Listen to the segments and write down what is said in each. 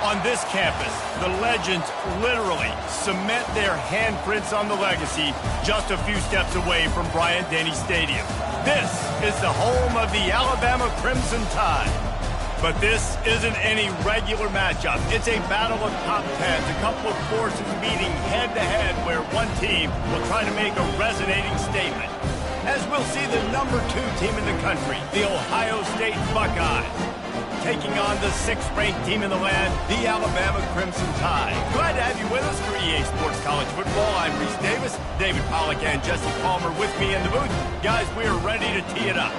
On this campus, the legends literally cement their handprints on the legacy just a few steps away from Bryant-Denny Stadium. This is the home of the Alabama Crimson Tide. But this isn't any regular matchup. It's a battle of top tens, a couple of forces meeting head-to-head where one team will try to make a resonating statement. As we'll see the number 2 team in the country, the Ohio State Buckeyes, taking on the 6th-ranked team in the land, the Alabama Crimson Tide. Glad to have you with us for EA Sports College Football. I'm Reese Davis, David Pollack, and Jesse Palmer with me in the booth. Guys, we are ready to tee it up.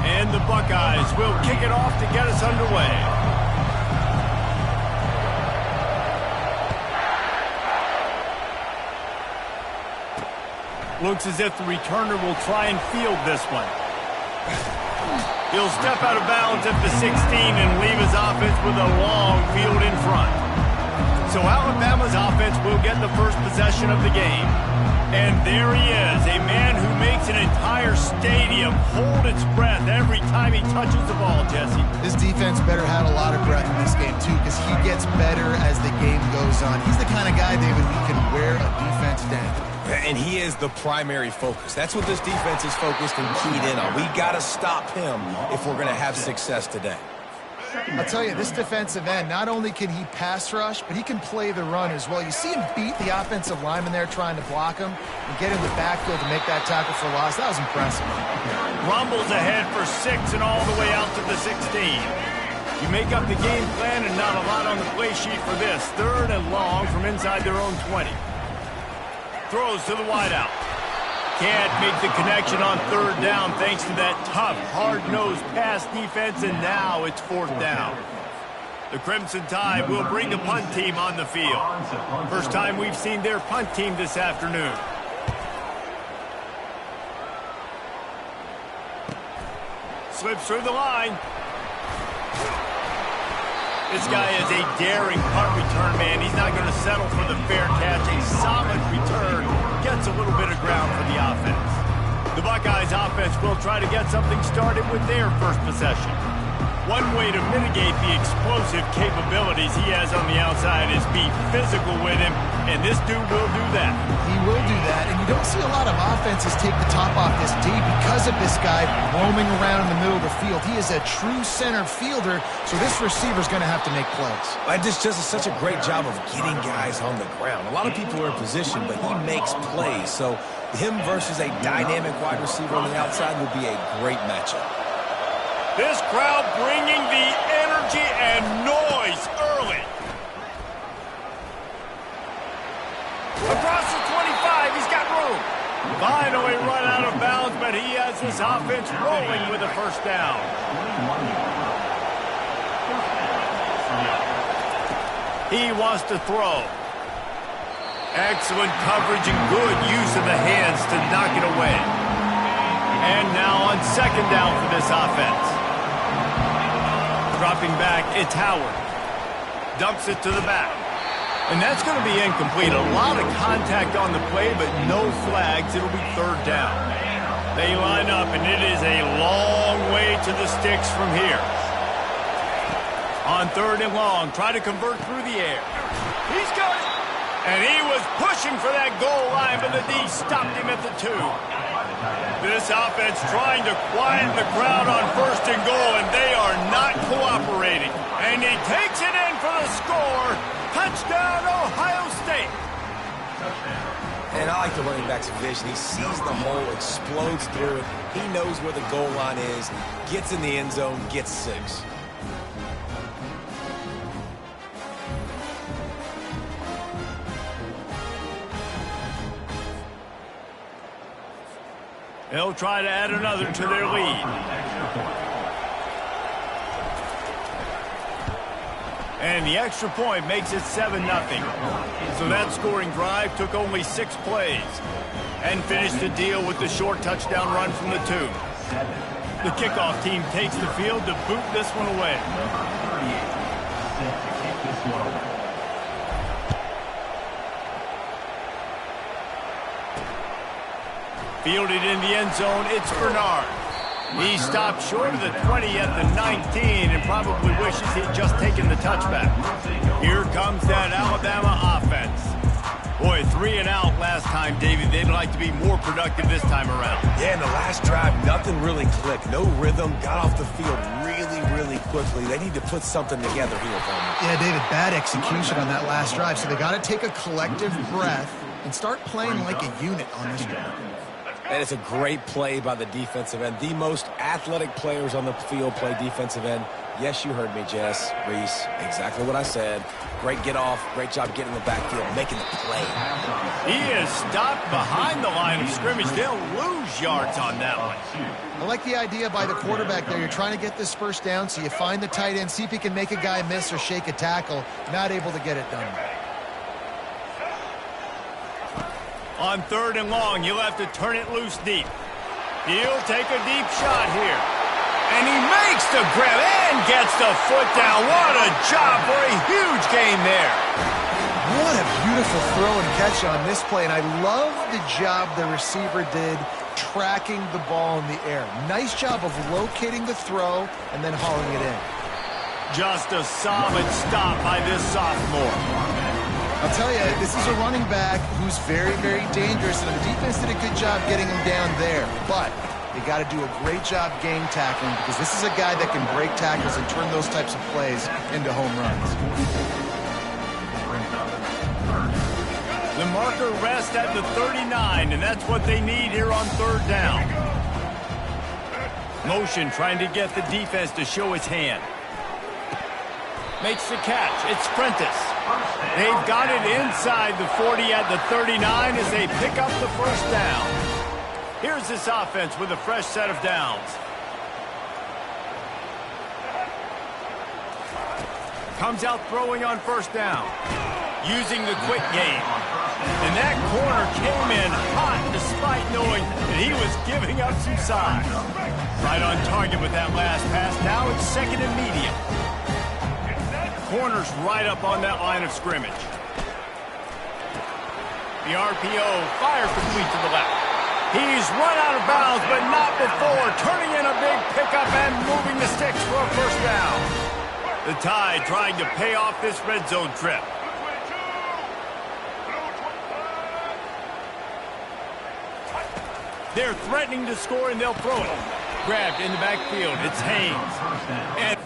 And the Buckeyes will kick it off to get us underway. Looks as if the returner will try and field this one. He'll step out of bounds at the 16 and leave his offense with a long field in front. So Alabama's offense will get the first possession of the game. And there he is, a man who makes an entire stadium hold its breath every time he touches the ball, Jesse. This defense better have a lot of breath in this game, too, because he gets better as the game goes on. He's the kind of guy, David, who can wear a defense down. And he is the primary focus. That's what this defense is focused and keyed in on. We got to stop him if we're going to have success today. I'll tell you, this defensive end, not only can he pass rush, but he can play the run as well. You see him beat the offensive lineman there trying to block him and get in the backfield to make that tackle for loss. That was impressive. Rumbles ahead for 6 and all the way out to the 16. You make up the game plan and not a lot on the play sheet for this. 3rd and long from inside their own 20. Throws to the wideout. Can't make the connection on 3rd down thanks to that tough, hard-nosed pass defense, and now it's 4th down. The Crimson Tide will bring the punt team on the field. First time we've seen their punt team this afternoon. Slips through the line. This guy is a daring punt return man. He's not going to settle for the fair catch. A solid return gets a little bit of ground for the offense. The Buckeyes offense will try to get something started with their first possession. One way to mitigate the explosive capabilities he has on the outside is be physical with him, and this dude will do that. He will do that, and you don't see a lot of offenses take the top off this D because of this guy roaming around in the middle of the field. He is a true center fielder, so this receiver's going to have to make plays. And this just is such a great job of getting guys on the ground. A lot of people are in position, but he makes plays, so him versus a dynamic wide receiver on the outside will be a great matchup. This crowd bringing the energy and noise early. Across the 25, he's got room. Finally run out of bounds, but he has this offense rolling with a first down. He wants to throw. Excellent coverage and good use of the hands to knock it away. And now on 2nd down for this offense. Dropping back, it's Howard. Dumps it to the back. And that's going to be incomplete. A lot of contact on the play, but no flags. It'll be 3rd down. They line up, and it is a long way to the sticks from here. On 3rd and long, try to convert through the air. He's got it. And he was pushing for that goal line, but the D stopped him at the 2. This offense trying to quiet the crowd on 1st and goal, and they are not cooperating. And he takes it in for the score. Touchdown, Ohio State. And I like the running back's vision. He sees the hole, explodes through it. He knows where the goal line is, gets in the end zone, gets 6. They'll try to add another to their lead. And the extra point makes it 7-0. So that scoring drive took only 6 plays and finished the deal with the short touchdown run from the 2. The kickoff team takes the field to boot this one away. Fielded in the end zone, it's Bernard. He stopped short of the 20 at the 19 and probably wishes he'd just taken the touchback. Here comes that Alabama offense. Boy, 3 and out last time, Davey. They'd like to be more productive this time around. Yeah, in the last drive, nothing really clicked. No rhythm, got off the field really quickly. They need to put something together here, Coleman. Yeah, David, bad execution on that last drive, so they got to take a collective breath and start playing like a unit on this drive. And it's a great play by the defensive end. The most athletic players on the field play defensive end. Yes, you heard me, Jess, Reese. Exactly what I said. Great get off. Great job getting in the backfield, making the play. He is stopped behind the line of scrimmage. They'll lose yards on that one. I like the idea by the quarterback there. You're trying to get this first down, so you find the tight end, see if he can make a guy miss or shake a tackle. Not able to get it done. On 3rd and long, you'll have to turn it loose deep. He'll take a deep shot here. And he makes the grab and gets the foot down. What a job for a huge gain there. What a beautiful throw and catch on this play. And I love the job the receiver did tracking the ball in the air. Nice job of locating the throw and then hauling it in. Just a solid stop by this sophomore. I'll tell you, this is a running back who's very dangerous, and the defense did a good job getting him down there. But they got to do a great job game tackling because this is a guy that can break tackles and turn those types of plays into home runs. The marker rests at the 39, and that's what they need here on 3rd down. Motion trying to get the defense to show its hand. Makes the catch. It's Prentice. They've got it inside the 40 at the 39 as they pick up the first down. Here's this offense with a fresh set of downs. Comes out throwing on 1st down. Using the quick game. And that corner came in hot despite knowing that he was giving up some size. Right on target with that last pass. Now it's 2nd and medium. Corner's right up on that line of scrimmage. The RPO fire complete to the left. He's run out of bounds, but not before. Turning in a big pickup and moving the sticks for a first down. The Tide trying to pay off this red zone trip. They're threatening to score, and they'll throw it. Grabbed in the backfield. It's Haynes. And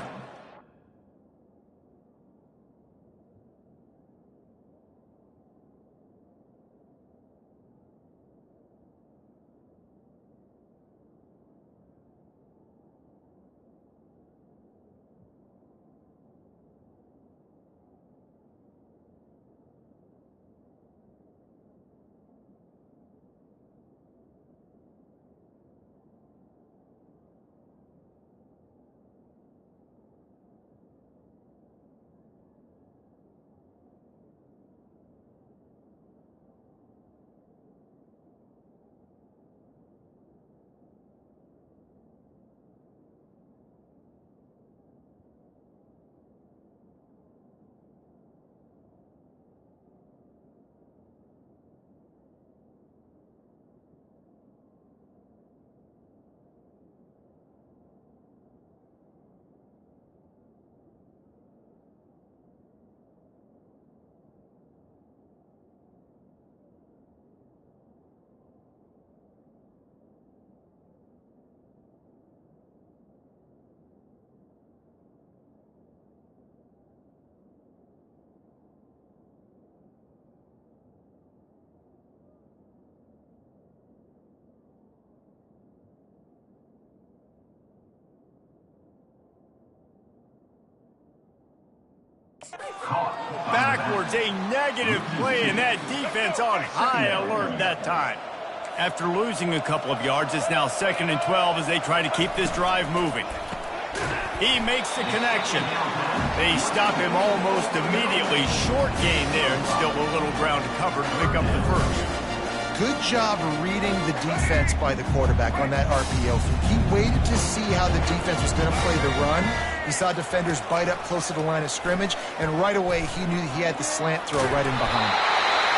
backwards, a negative play, and that defense on high alert that time. After losing a couple of yards, it's now 2nd and 12 as they try to keep this drive moving. He makes the connection. They stop him almost immediately. Short gain there, and still a little ground to cover to pick up the first. Good job reading the defense by the quarterback on that RPO. He waited to see how the defense was going to play the run. He saw defenders bite up close to the line of scrimmage, and right away he knew he had the slant throw right in behind.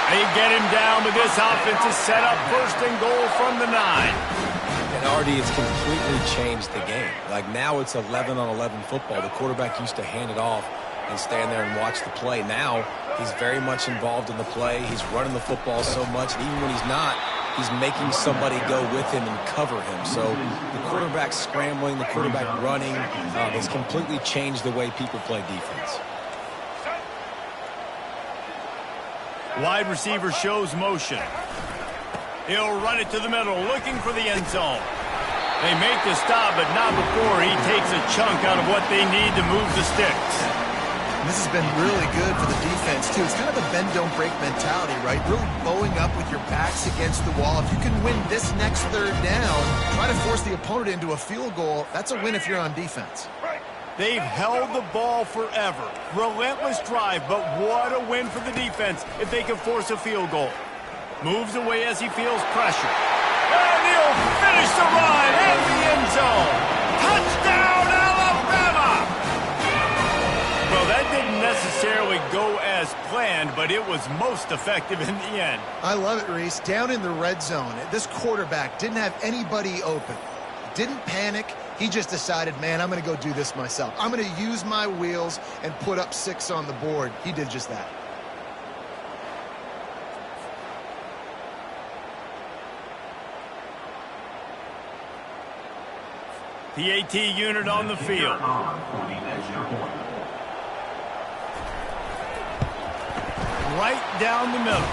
They get him down, but this offense is set up first and goal from the 9. And Artie, it's completely changed the game. Like now it's 11-on-11 football. The quarterback used to hand it off and stand there and watch the play. Now he's very much involved in the play. He's running the football so much, and even when he's not, he's making somebody go with him and cover him. So the quarterback scrambling, the quarterback running has completely changed the way people play defense. Wide receiver shows motion. He'll run it to the middle, looking for the end zone. They make the stop, but not before he takes a chunk out of what they need to move the sticks. This has been really good for the defense, too. It's kind of a bend-don't-break mentality, right? Really bowing up with your backs against the wall. If you can win this next third down, try to force the opponent into a field goal, that's a win if you're on defense. They've held the ball forever. Relentless drive, but what a win for the defense if they can force a field goal. Moves away as he feels pressure. And he'll finish the run in the end zone. Touchdown, Alabama! Well, that didn't necessarily go as planned, but it was most effective in the end. I love it, Reese. Down in the red zone, this quarterback didn't have anybody open. Didn't panic. He just decided, man, I'm going to go do this myself. I'm going to use my wheels and put up 6 on the board. He did just that. The AT unit on the field. Right down the middle.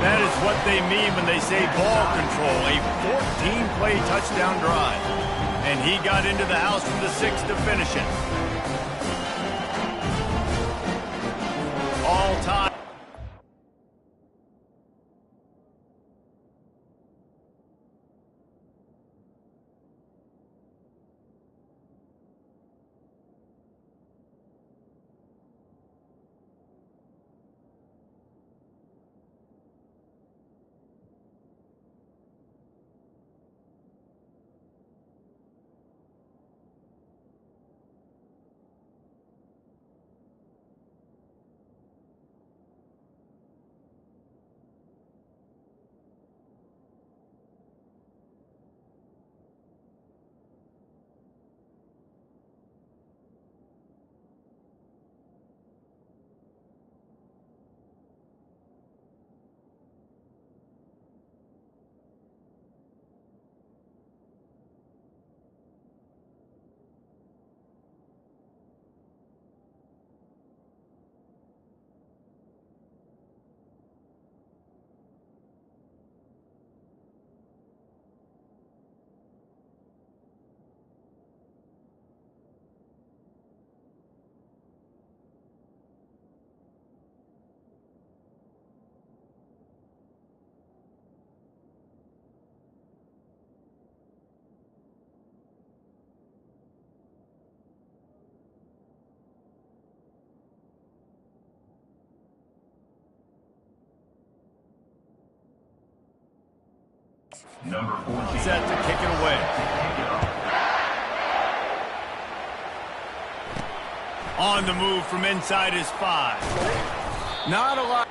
That is what they mean when they say ball control. A 14-play touchdown drive. And he got into the house from the 6 to finish it. All time. Number 14. Set to kick it away. On the move from inside his 5. Not a lot.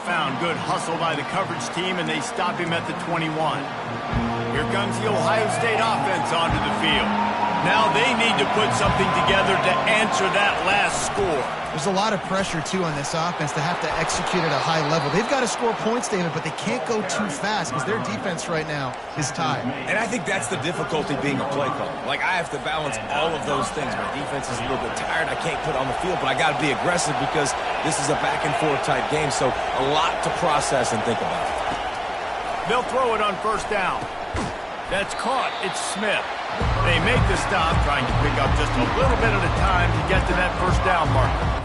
found. Good hustle by the coverage team, and they stop him at the 21. Here comes the Ohio State offense onto the field. Now they need to put something together to answer that last score. There's a lot of pressure, too, on this offense to have to execute at a high level. They've got to score points, David, but they can't go too fast because their defense right now is tired. And I think that's the difficulty being a play caller. Like, I have to balance all of those things. My defense is a little bit tired. I can't put on the field, but I got to be aggressive because this is a back-and-forth type game, so a lot to process and think about. They'll throw it on first down. That's caught. It's Smith. They make the stop, trying to pick up just a little bit at a time to get to that first down marker.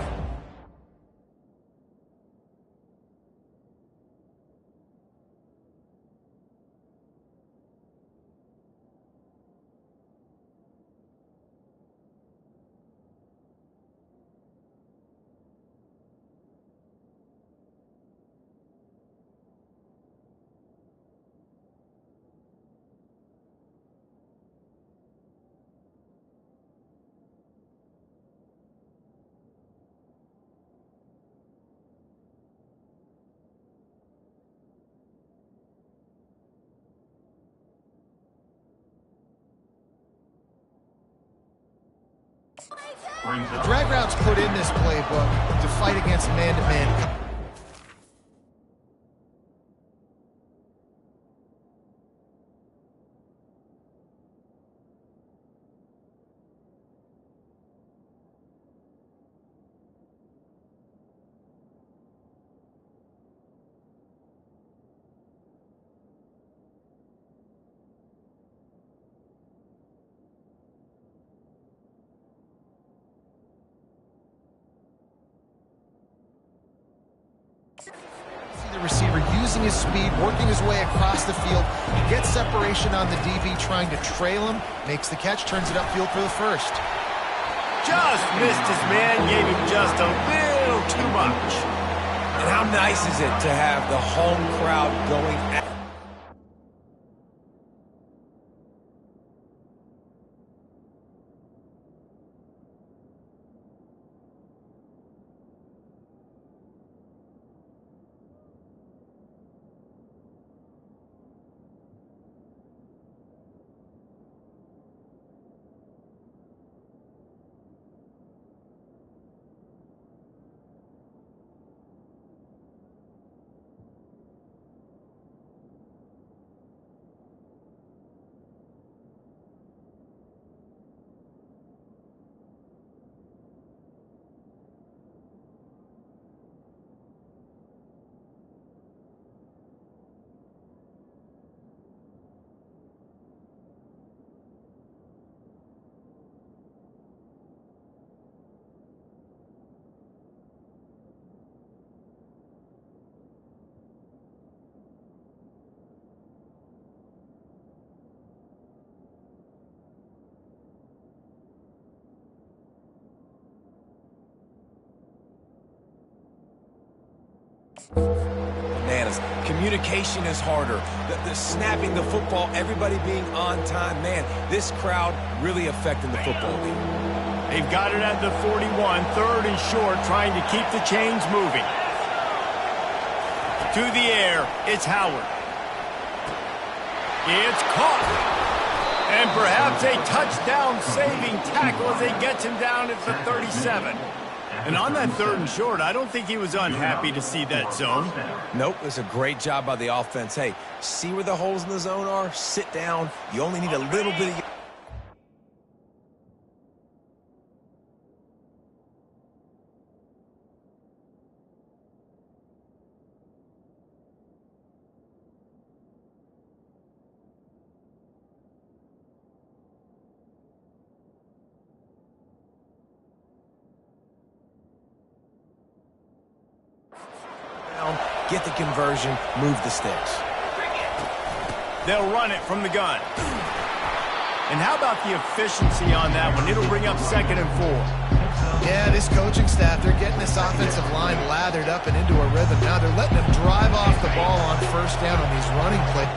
Drag routes put in this playbook to fight against man-to-man. The receiver using his speed, working his way across the field. He gets separation on the DB, trying to trail him, makes the catch, turns it upfield for the first. Just missed his man, gave him just a little too much. And how nice is it to have the home crowd going at bananas. Communication is harder. The snapping the football, everybody being on time. Man, this crowd really affecting the football game. They've got it at the 41, third and short, trying to keep the chains moving. To the air, it's Howard. It's caught. And perhaps a touchdown-saving tackle as they get him down at the 37. And on that third and short, I don't think he was unhappy to see that zone. Nope, it's a great job by the offense. Hey, see where the holes in the zone are? Sit down. You only need a little bit of... Get the conversion, move the sticks. They'll run it from the gun. And how about the efficiency on that one? It'll bring up 2nd and 4. Yeah, this coaching staff, they're getting this offensive line lathered up and into a rhythm. Now they're letting them drive off the ball on first down on these running plays.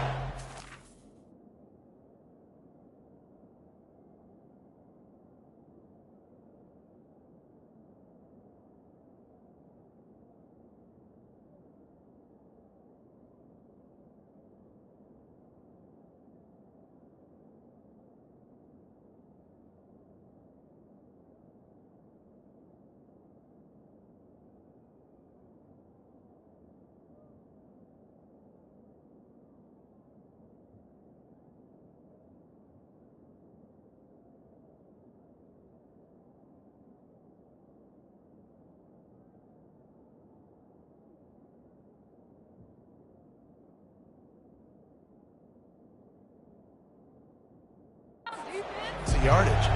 yardage.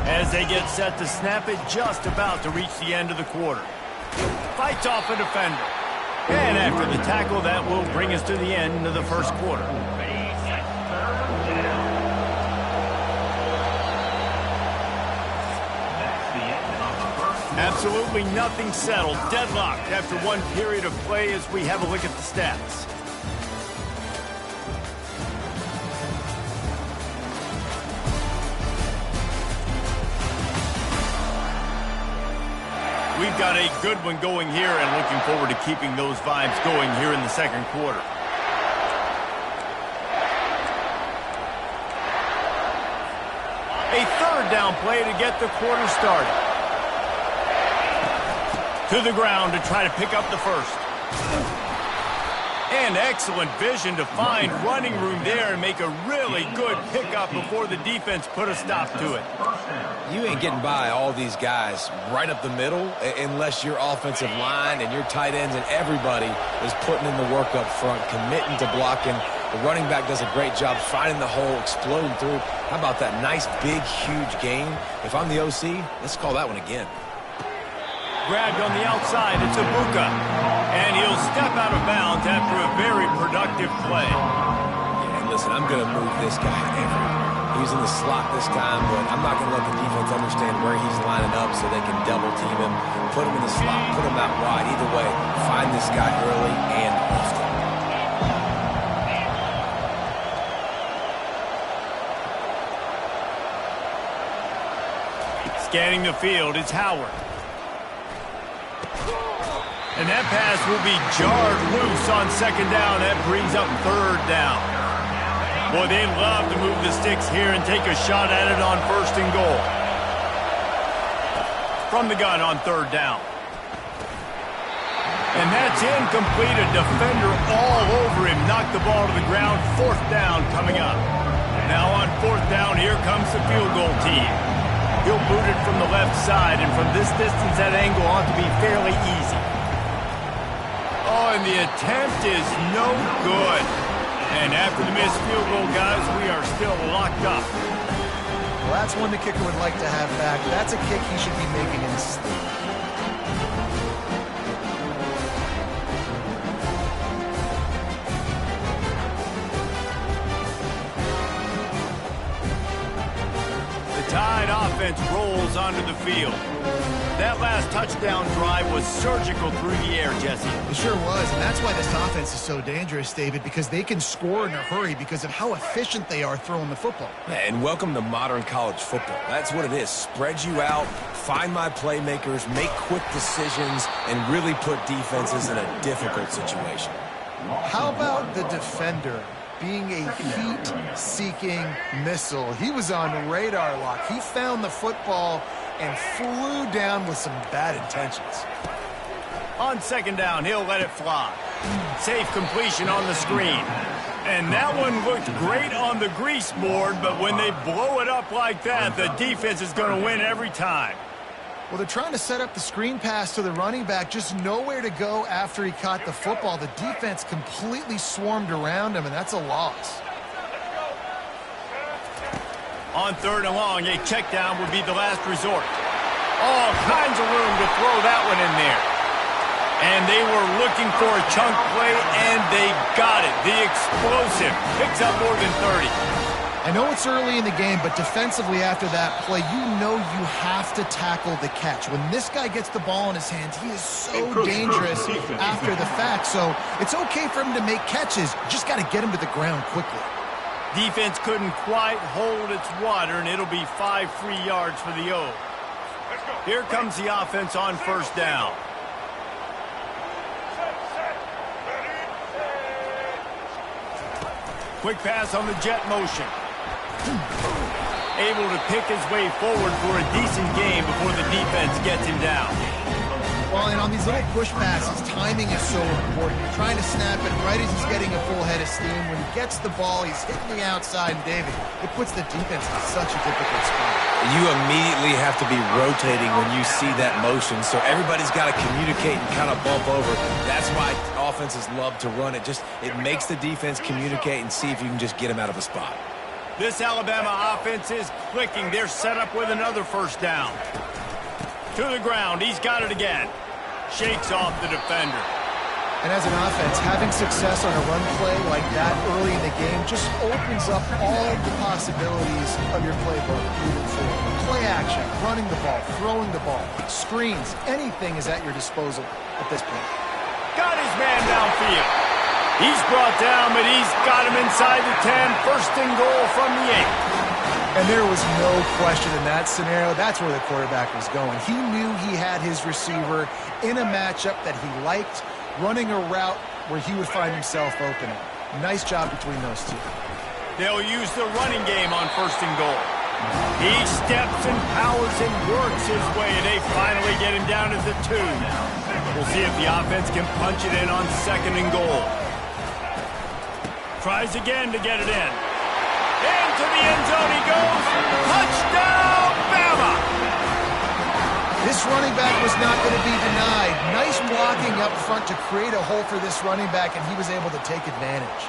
As they get set to snap it, just about to reach the end of the quarter. Fights off a defender. And after the tackle, that will bring us to the end of the first quarter. Absolutely nothing settled. Deadlocked after one period of play as we have a look at the stats. We've got a good one going here and looking forward to keeping those vibes going here in the second quarter. A third down play to get the quarter started. To the ground to try to pick up the first. And excellent vision to find running room there and make a really good pickup before the defense put a stop to it. You ain't getting by all these guys right up the middle unless your offensive line and your tight ends and everybody is putting in the work up front, committing to blocking. The running back does a great job finding the hole, exploding through. How about that nice, big, huge gain? If I'm the OC, let's call that one again. Grabbed on the outside, it's Ibuka. And he'll step out of bounds after a very productive play. Yeah, and listen, I'm going to move this guy everywhere. He's in the slot this time, but I'm not going to let the defense understand where he's lining up so they can double team him, put him in the slot, put him out wide. Either way, find this guy early and often. Scanning the field, it's Howard. And that pass will be jarred loose on second down. That brings up third down. Boy, they love to move the sticks here and take a shot at it on first and goal. From the gun on third down. And that's incomplete. A defender all over him. Knocked the ball to the ground. Fourth down coming up. Now on fourth down, here comes the field goal team. He'll boot it from the left side, and from this distance, that angle ought to be fairly easy. Oh, and the attempt is no good. And after the missed field goal, guys, we are still locked up. Well, that's one the kicker would like to have back. That's a kick he should be making in his sleep. Tide offense rolls onto the field. That last touchdown drive was surgical through the air, Jesse. It sure was, and that's why this offense is so dangerous, David, because they can score in a hurry because of how efficient they are throwing the football. And welcome to modern college football. That's what it is. Spread you out, find my playmakers, make quick decisions, and really put defenses in a difficult situation. How about the defender being a heat-seeking missile? He was on radar lock. He found the football and flew down with some bad intentions. On second down, he'll let it fly. Safe completion on the screen. And that one looked great on the grease board, but when they blow it up like that, the defense is going to win every time. Well, they're trying to set up the screen pass to the running back, just nowhere to go after he caught the football. The defense completely swarmed around him, and that's a loss. On third and long, a check down would be the last resort. All kinds of room to throw that one in there. And they were looking for a chunk play, and they got it. The explosive picks up more than 30. I know it's early in the game, but defensively after that play, you know you have to tackle the catch. When this guy gets the ball in his hands, he is so dangerous after the fact. So it's okay for him to make catches. You just got to get him to the ground quickly. Defense couldn't quite hold its water, and it'll be 5 free yards for the O. Here comes the offense on first down. Quick pass on the jet motion. Able to pick his way forward for a decent game before the defense gets him down. Well, and on these little push passes, timing is so important. You're trying to snap it right as he's getting a full head of steam. When he gets the ball, he's hitting the outside, and David, it puts the defense in such a difficult spot. You immediately have to be rotating when you see that motion, so everybody's got to communicate and kind of bump over. That's why offenses love to run it. It makes the defense communicate and see if you can just get him out of a spot. This Alabama offense is clicking. They're set up with another first down. To the ground. He's got it again. Shakes off the defender. And as an offense, having success on a run play like that early in the game just opens up all the possibilities of your playbook moving forward. Play action, running the ball, throwing the ball, screens, anything is at your disposal at this point. Got his man downfield. He's brought down, but he's got him inside the 10. First and goal from the 8. And there was no question in that scenario. That's where the quarterback was going. He knew he had his receiver in a matchup that he liked, running a route where he would find himself open. Nice job between those two. They'll use the running game on first and goal. He steps and powers and works his way. They finally get him down at the 2. We'll see if the offense can punch it in on second and goal. Tries again to get it in. Into the end zone he goes. Touchdown, Bama! This running back was not going to be denied. Nice blocking up front to create a hole for this running back, and he was able to take advantage.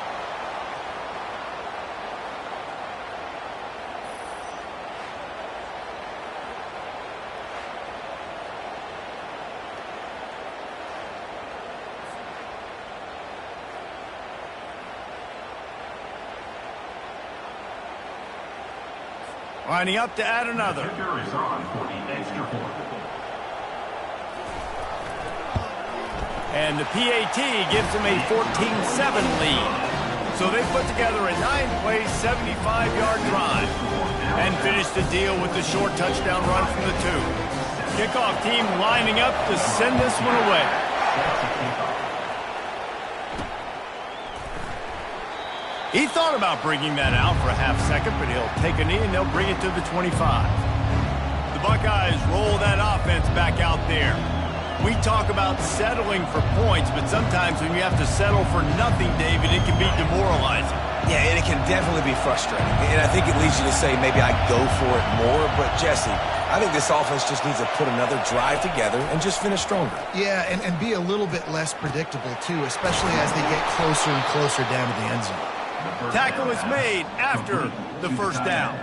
Lining up to add another. Kicker is on for the extra point. And the PAT gives them a 14-7 lead. So they put together a 9-play, 75-yard drive and finish the deal with the short touchdown run from the 2. Kickoff team lining up to send this one away. He thought about bringing that out for a half second, but he'll take a knee and they'll bring it to the 25. The Buckeyes roll that offense back out there. We talk about settling for points, but sometimes when you have to settle for nothing, David, it can be demoralizing. Yeah, and it can definitely be frustrating. And I think it leads you to say maybe I go for it more. But, Jesse, I think this offense just needs to put another drive together and just finish stronger. Yeah, and be a little bit less predictable, too, especially as they get closer and closer down to the end zone. Tackle is made after the first down.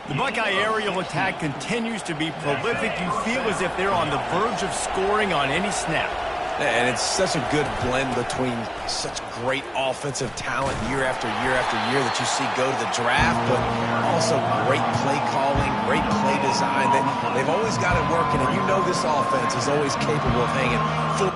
The Buckeye aerial attack continues to be prolific. You feel as if they're on the verge of scoring on any snap. And it's such a good blend between such great offensive talent year after year after year that you see go to the draft, but also great play calling, great play design. They've always got it working, and you know this offense is always capable of hanging full.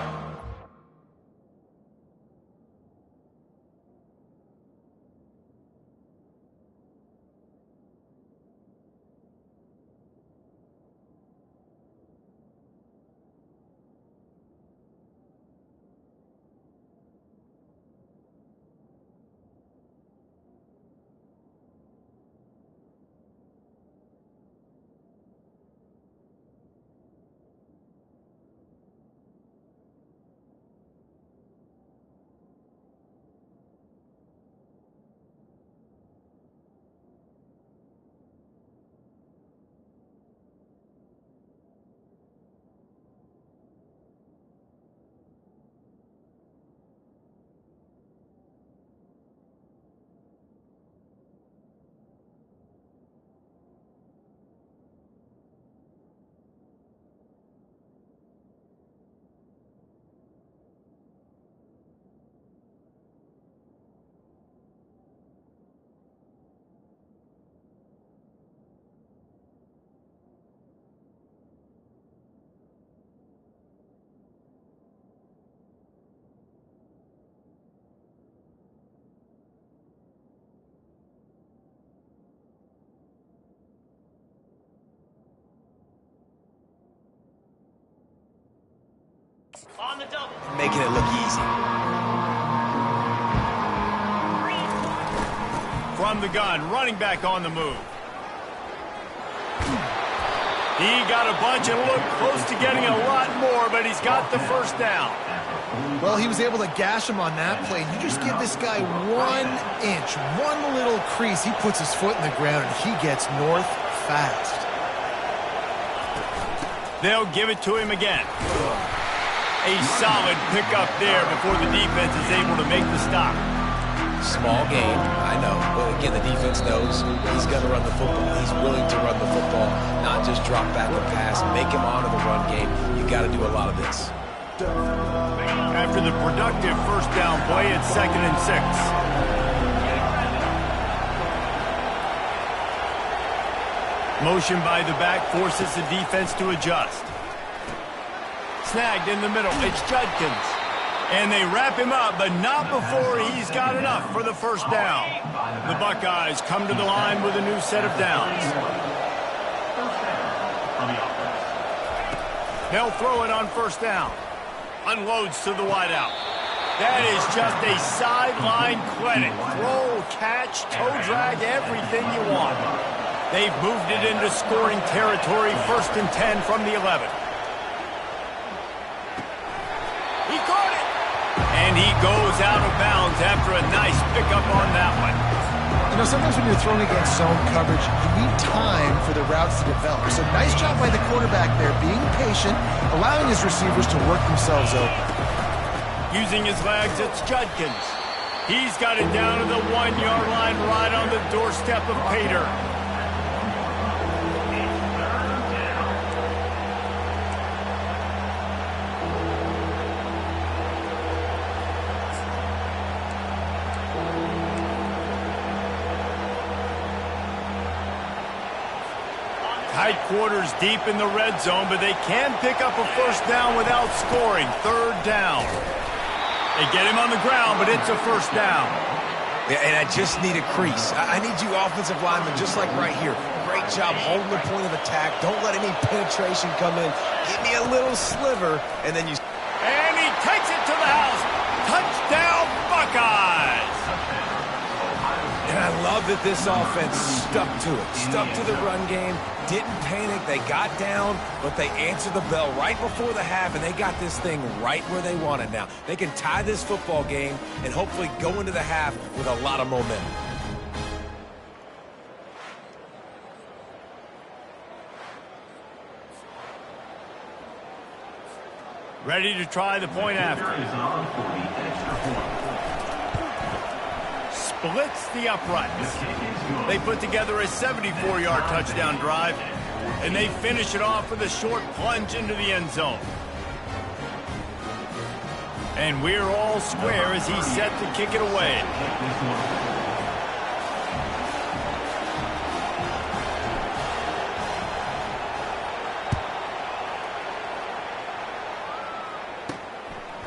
On the double. Making it look easy. From the gun, running back on the move. He got a bunch and looked close to getting a lot more, but he's got the first down. Well, he was able to gash him on that play. You just give this guy 1 inch, one little crease. He puts his foot in the ground, and he gets north fast. They'll give it to him again. A solid pickup there before the defense is able to make the stop. Small gain, I know. But again, the defense knows he's going to run the football. He's willing to run the football, not just drop back and pass, make him honor the run game. You got to do a lot of this. After the productive first down play, it's 2nd and 6. Motion by the back forces the defense to adjust. Snagged in the middle. It's Judkins. And they wrap him up, but not before he's got enough for the first down. The Buckeyes come to the line with a new set of downs. They'll throw it on first down. Unloads to the wideout. That is just a sideline clinic. Throw, catch, toe drag, everything you want. They've moved it into scoring territory, 1st and 10 from the 11. He caught it! And he goes out of bounds after a nice pickup on that one. You know, sometimes when you're throwing against zone coverage, you need time for the routes to develop. So nice job by the quarterback there, being patient, allowing his receivers to work themselves open. Using his legs, it's Judkins. He's got it down to the 1-yard line right on the doorstep of Pater. Tight quarters deep in the red zone, but they can pick up a first down without scoring. 3rd down. They get him on the ground, but it's a first down. Yeah, and I just need a crease. I need you offensive linemen, just like right here. Great job holding the point of attack. Don't let any penetration come in. Give me a little sliver, and then you... And he takes it to the house. Touchdown, Buckeyes! And I love that this offense stuck to it. Stuck to the run game. Didn't panic. They got down, but they answered the bell right before the half, and they got this thing right where they want it now. They can tie this football game and hopefully go into the half with a lot of momentum. Ready to try the point after. Splits the uprights. They put together a 74-yard touchdown drive, and they finish it off with a short plunge into the end zone. And we're all square as he's set to kick it away.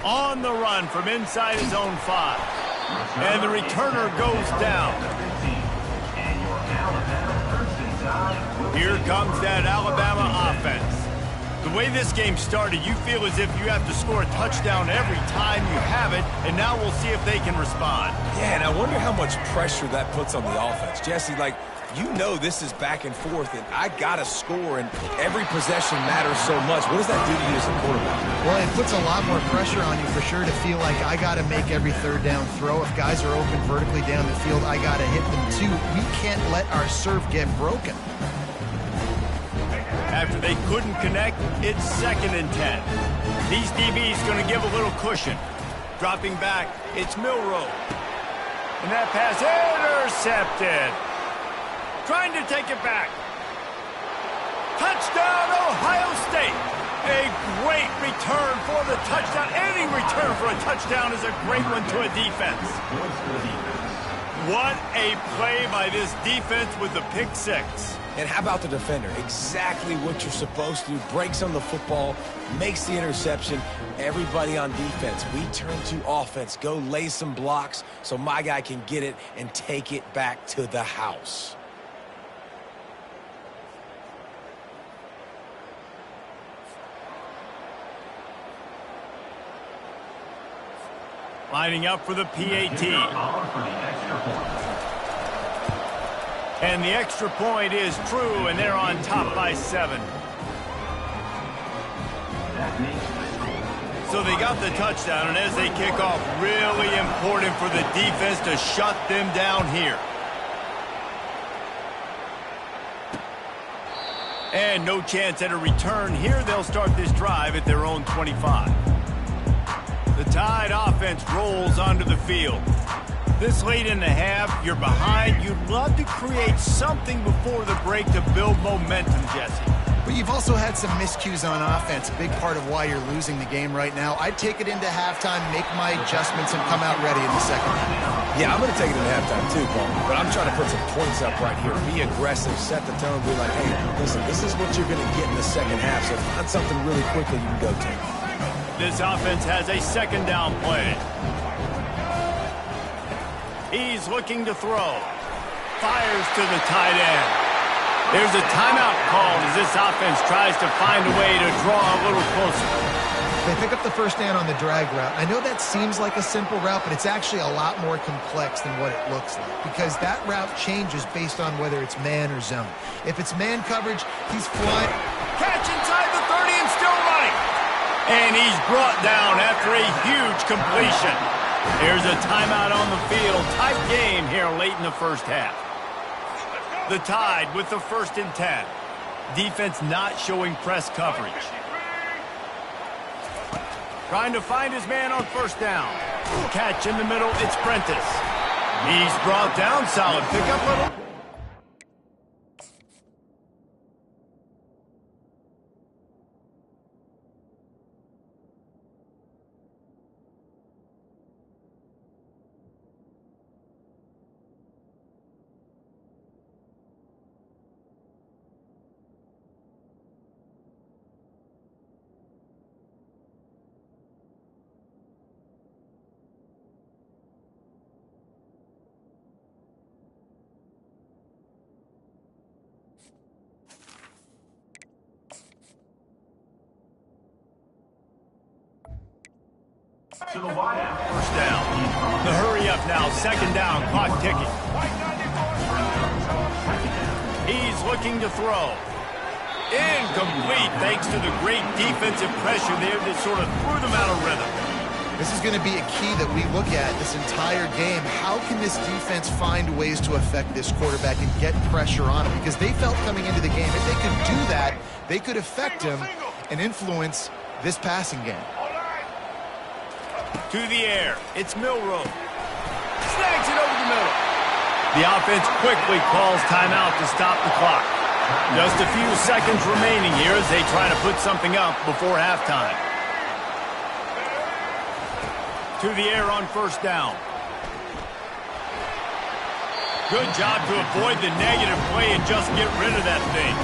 On the run from inside his own 5. And the returner goes down. Here comes that Alabama offense. The way this game started, you feel as if you have to score a touchdown every time you have it, and now we'll see if they can respond. Yeah, and I wonder how much pressure that puts on the offense. Jesse, like, you know this is back and forth, and I got to score, and every possession matters so much. What does that do to you as a quarterback? Well, it puts a lot more pressure on you for sure to feel like I got to make every 3rd down throw. If guys are open vertically down the field, I got to hit them too. We can't let our serve get broken. After they couldn't connect, it's 2nd and 10. These DBs going to give a little cushion. Dropping back, it's Milroe. And that pass intercepted. Trying to take it back. Touchdown, Ohio State. A great return for the touchdown. Any return for a touchdown is a great one to a defense. What a play by this defense with the pick 6. And how about the defender? Exactly what you're supposed to do. Breaks on the football, makes the interception. Everybody on defense, we turn to offense. Go lay some blocks so my guy can get it and take it back to the house. Lining up for the PAT. And the extra point is true, and they're on top by 7. So they got the touchdown, and as they kick off, really important for the defense to shut them down here. And no chance at a return here. They'll start this drive at their own 25. The Tide offense rolls onto the field. This late in the half, you're behind. You'd love to create something before the break to build momentum, Jesse. But you've also had some miscues on offense, a big part of why you're losing the game right now. I'd take it into halftime, make my adjustments, and come out ready in the second half. Yeah, I'm going to take it into halftime too, Paul. But I'm trying to put some points up right here. Be aggressive, set the tone, be like, hey, listen, this is what you're going to get in the second half, so find something really quickly you can go to. This offense has a second down play. He's looking to throw. Fires to the tight end. There's a timeout called as this offense tries to find a way to draw a little closer. They pick up the first down on the drag route. I know that seems like a simple route, but it's actually a lot more complex than what it looks like because that route changes based on whether it's man or zone. If it's man coverage, he's flying. Catch inside the 30 and still running. And he's brought down after a huge completion. There's a timeout on the field. Tight game here late in the first half. The Tide with the 1st and 10. Defense not showing press coverage. Trying to find his man on first down. Catch in the middle, it's Prentice. He's brought down, solid pickup little. To the wide. First down. The hurry up now, second down, clock ticking. He's looking to throw. Incomplete thanks to the great defensive pressure there that sort of threw them out of rhythm. This is going to be a key that we look at this entire game. How can this defense find ways to affect this quarterback and get pressure on him? Because they felt coming into the game, if they could do that, they could affect him and influence this passing game. To the air, it's Milroe. Snags it over the middle. The offense quickly calls timeout to stop the clock. Just a few seconds remaining here as they try to put something up before halftime. To the air on first down. Good job to avoid the negative play and just get rid of that thing.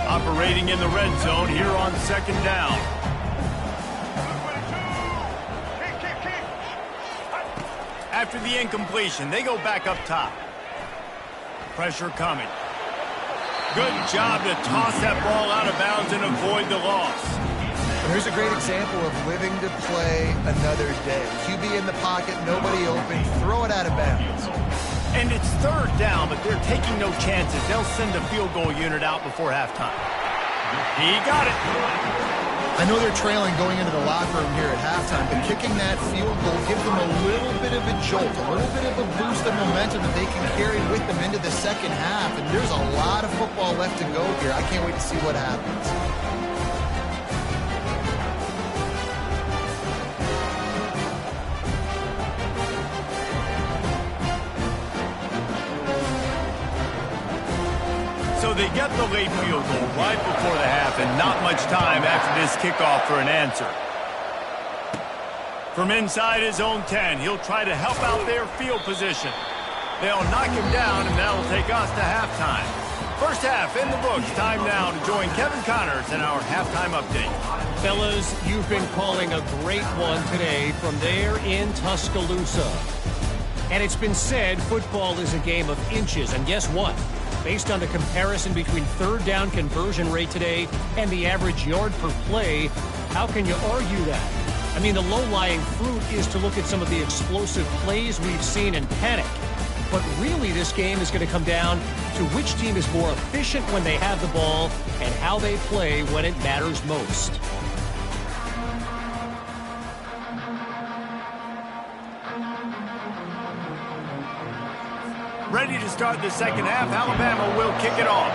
Operating in the red zone here on second down. After the incompletion, they go back up top. Pressure coming. Good job to toss that ball out of bounds and avoid the loss. And here's a great example of living to play another day. QB in the pocket, nobody open, throw it out of bounds. And it's third down, but they're taking no chances. They'll send a field goal unit out before halftime. He got it. I know they're trailing going into the locker room here at halftime, but kicking that field goal gives them a little bit of a jolt, a little bit of a boost of momentum that they can carry with them into the second half. And there's a lot of football left to go here. I can't wait to see what happens. So they get the late field goal right before the half and not much time after this kickoff for an answer. From inside his own 10, he'll try to help out their field position. They'll knock him down, and that'll take us to halftime. First half in the books. Time now to join Kevin Connors in our halftime update. Fellas, you've been calling a great one today from there in Tuscaloosa. And it's been said football is a game of inches, and guess what? Based on the comparison between third down conversion rate today and the average yard per play, how can you argue that? I mean, the low-lying fruit is to look at some of the explosive plays we've seen and panic. But really, this game is going to come down to which team is more efficient when they have the ball and how they play when it matters most. Ready to start the second half. Alabama will kick it off.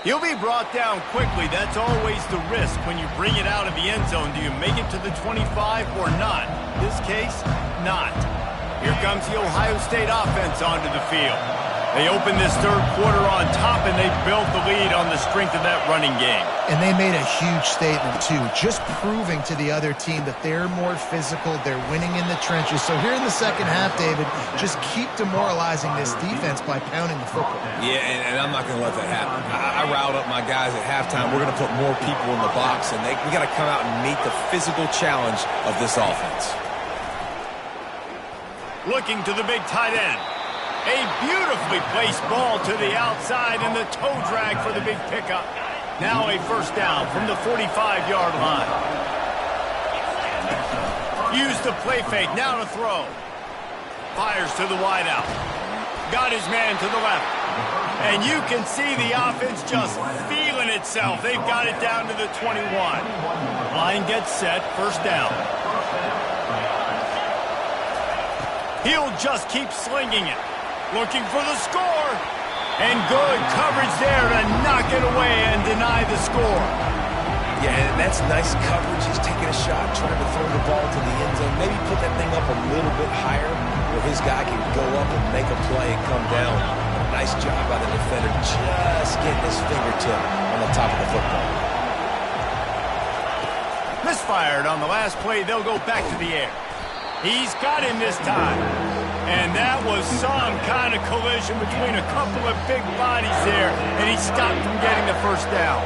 He'll be brought down quickly. That's always the risk when you bring it out of the end zone. Do you make it to the 25 or not? In this case, not. Here comes the Ohio State offense onto the field. They open this third quarter on top, and they built the lead on the strength of that running game. And they made a huge statement, too, just proving to the other team that they're more physical, they're winning in the trenches. So here in the second half, David, just keep demoralizing this defense by pounding the football. Yeah, and I'm not going to let that happen. I riled up my guys at halftime. We're going to put more people in the box, and we got to come out and meet the physical challenge of this offense. Looking to the big tight end. A beautifully placed ball to the outside and the toe drag for the big pickup. Now a first down from the 45-yard line. Use the play fake. Now to throw. Fires to the wideout. Got his man to the left. And you can see the offense just feeling itself. They've got it down to the 21. Line gets set. First down. He'll just keep slinging it. Looking for the score. And good coverage there to knock it away and deny the score. Yeah, and that's nice coverage. He's taking a shot, trying to throw the ball to the end zone. Maybe put that thing up a little bit higher where his guy can go up and make a play and come down. Nice job by the defender just getting his fingertip on the top of the football. Misfired on the last play. They'll go back to the air. He's got him this time. And that was some kind of collision between a couple of big bodies there, and he stopped from getting the first down.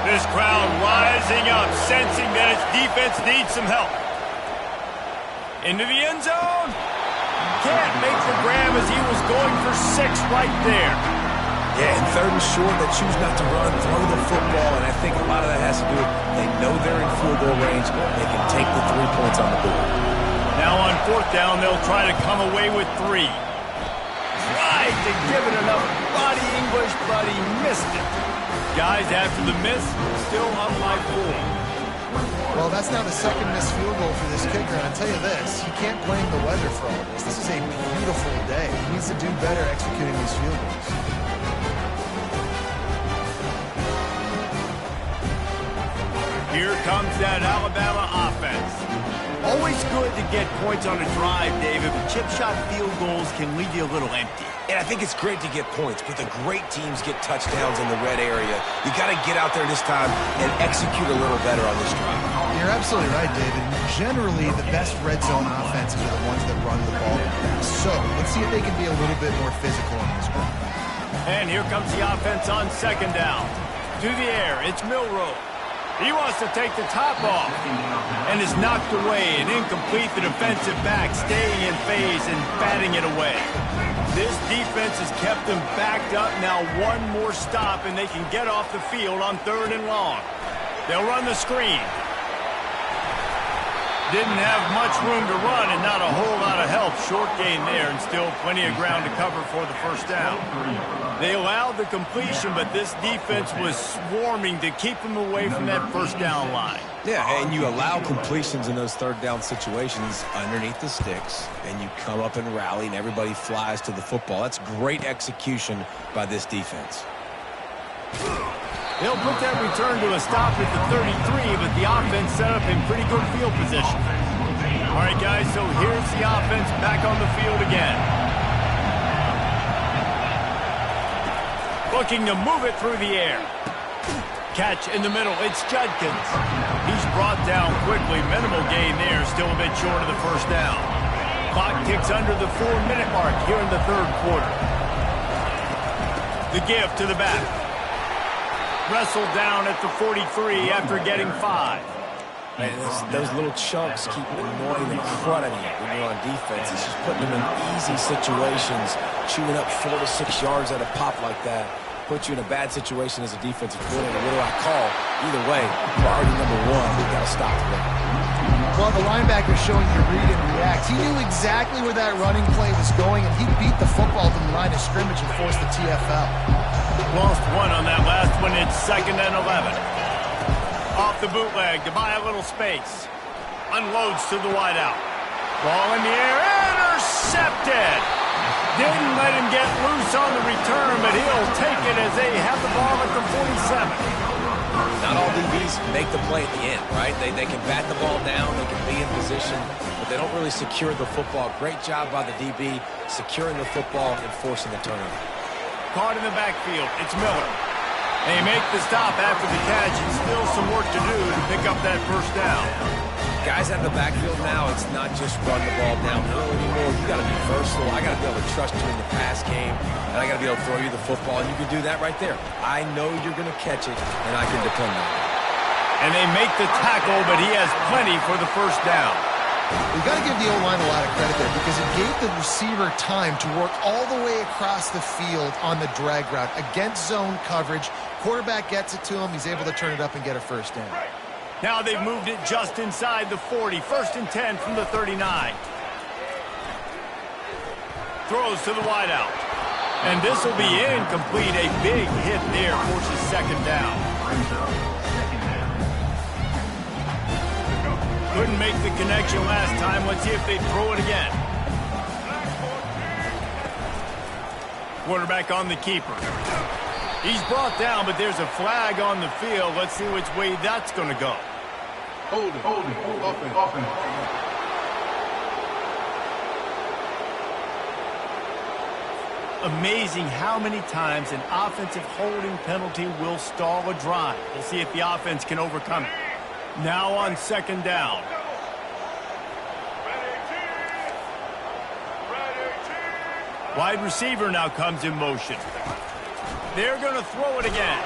This crowd rising up, sensing that its defense needs some help. Into the end zone. Can't make the grab as he was going for 6 right there. Yeah, and third and short, they choose not to run, throw the football, and I think a lot of that has to do with they know they're in field goal range. They can take the 3 points on the board. Now on fourth down, they'll try to come away with 3. Tried to give it enough body English, but he missed it. Guys, after the miss, still up by 4. Well, that's now the second missed field goal for this kicker, and I'll tell you this, he can't blame the weather for all this. This is a beautiful day. He needs to do better executing these field goals. Here comes that Alabama offense. Always good to get points on a drive, David, but chip shot field goals can leave you a little empty. And I think it's great to get points, but the great teams get touchdowns in the red area. You got to get out there this time and execute a little better on this drive. You're absolutely right, David. Generally, the best red zone offenses are the ones that run the ball best. So, let's see if they can be a little bit more physical in this one. And here comes the offense on second down. To the air, it's Milroe. He wants to take the top off and is knocked away and incomplete. The defensive back staying in phase and batting it away. This defense has kept them backed up. Now one more stop and they can get off the field on 3rd and long. They'll run the screen. Didn't have much room to run and not a whole lot of help. Short gain there and still plenty of ground to cover for the first down. They allowed the completion, but this defense was swarming to keep them away from that first down line. Yeah, and you allow completions in those 3rd down situations underneath the sticks, and you come up and rally, and everybody flies to the football. That's great execution by this defense. They'll put that return to a stop at the 33, but the offense set up in pretty good field position. All right, guys, so here's the offense back on the field again. Looking to move it through the air. Catch in the middle. It's Judkins. He's brought down quickly. Minimal gain there. Still a bit short of the first down. Clock ticks under the 4-minute mark here in the 3rd quarter. The give to the back. Wrestled down at the 43 after getting 5. Man, those little chunks keep annoying the crud out of you when you're on defense. It's just putting them in easy situations, chewing up 4 to 6 yards at a pop like that. Put you in a bad situation as a defensive coordinator. What do I call? Either way, priority number 1, we've got to stop the run. Well, the linebacker showing you read and react. He knew exactly where that running play was going, and he beat the football to the line of scrimmage and forced the TFL. Lost 1 on that last one. It's 2nd and 11. Off the bootleg to buy a little space. Unloads to the wideout. Ball in the air. Intercepted. Didn't let him get loose on the return, but he'll take it as they have the ball at the 47. Not all DBs make the play at the end, right? They can bat the ball down, they can be in position, but they don't really secure the football. Great job by the DB securing the football and forcing the turnover. Caught in the backfield, it's Miller. They make the stop after the catch, and still some work to do to pick up that first down. Guys out of the backfield now, it's not just run the ball downhill anymore. You got to be versatile. I got to be able to trust you in the pass game, and I got to be able to throw you the football, and you can do that right there. I know you're going to catch it, and I can depend on it. And they make the tackle, but he has plenty for the first down. We've got to give the O-line a lot of credit there because it gave the receiver time to work all the way across the field on the drag route against zone coverage. Quarterback gets it to him. He's able to turn it up and get a first down. Now they've moved it just inside the 40. 1st and 10 from the 39. Throws to the wideout. And this will be incomplete. A big hit there forces second down. Couldn't make the connection last time. Let's see if they throw it again. Quarterback on the keeper. He's brought down, but there's a flag on the field. Let's see which way that's going to go. Hold it. Offense. Amazing how many times an offensive holding penalty will stall a drive. We'll see if the offense can overcome it. Now on second down. Wide receiver now comes in motion. They're going to throw it again.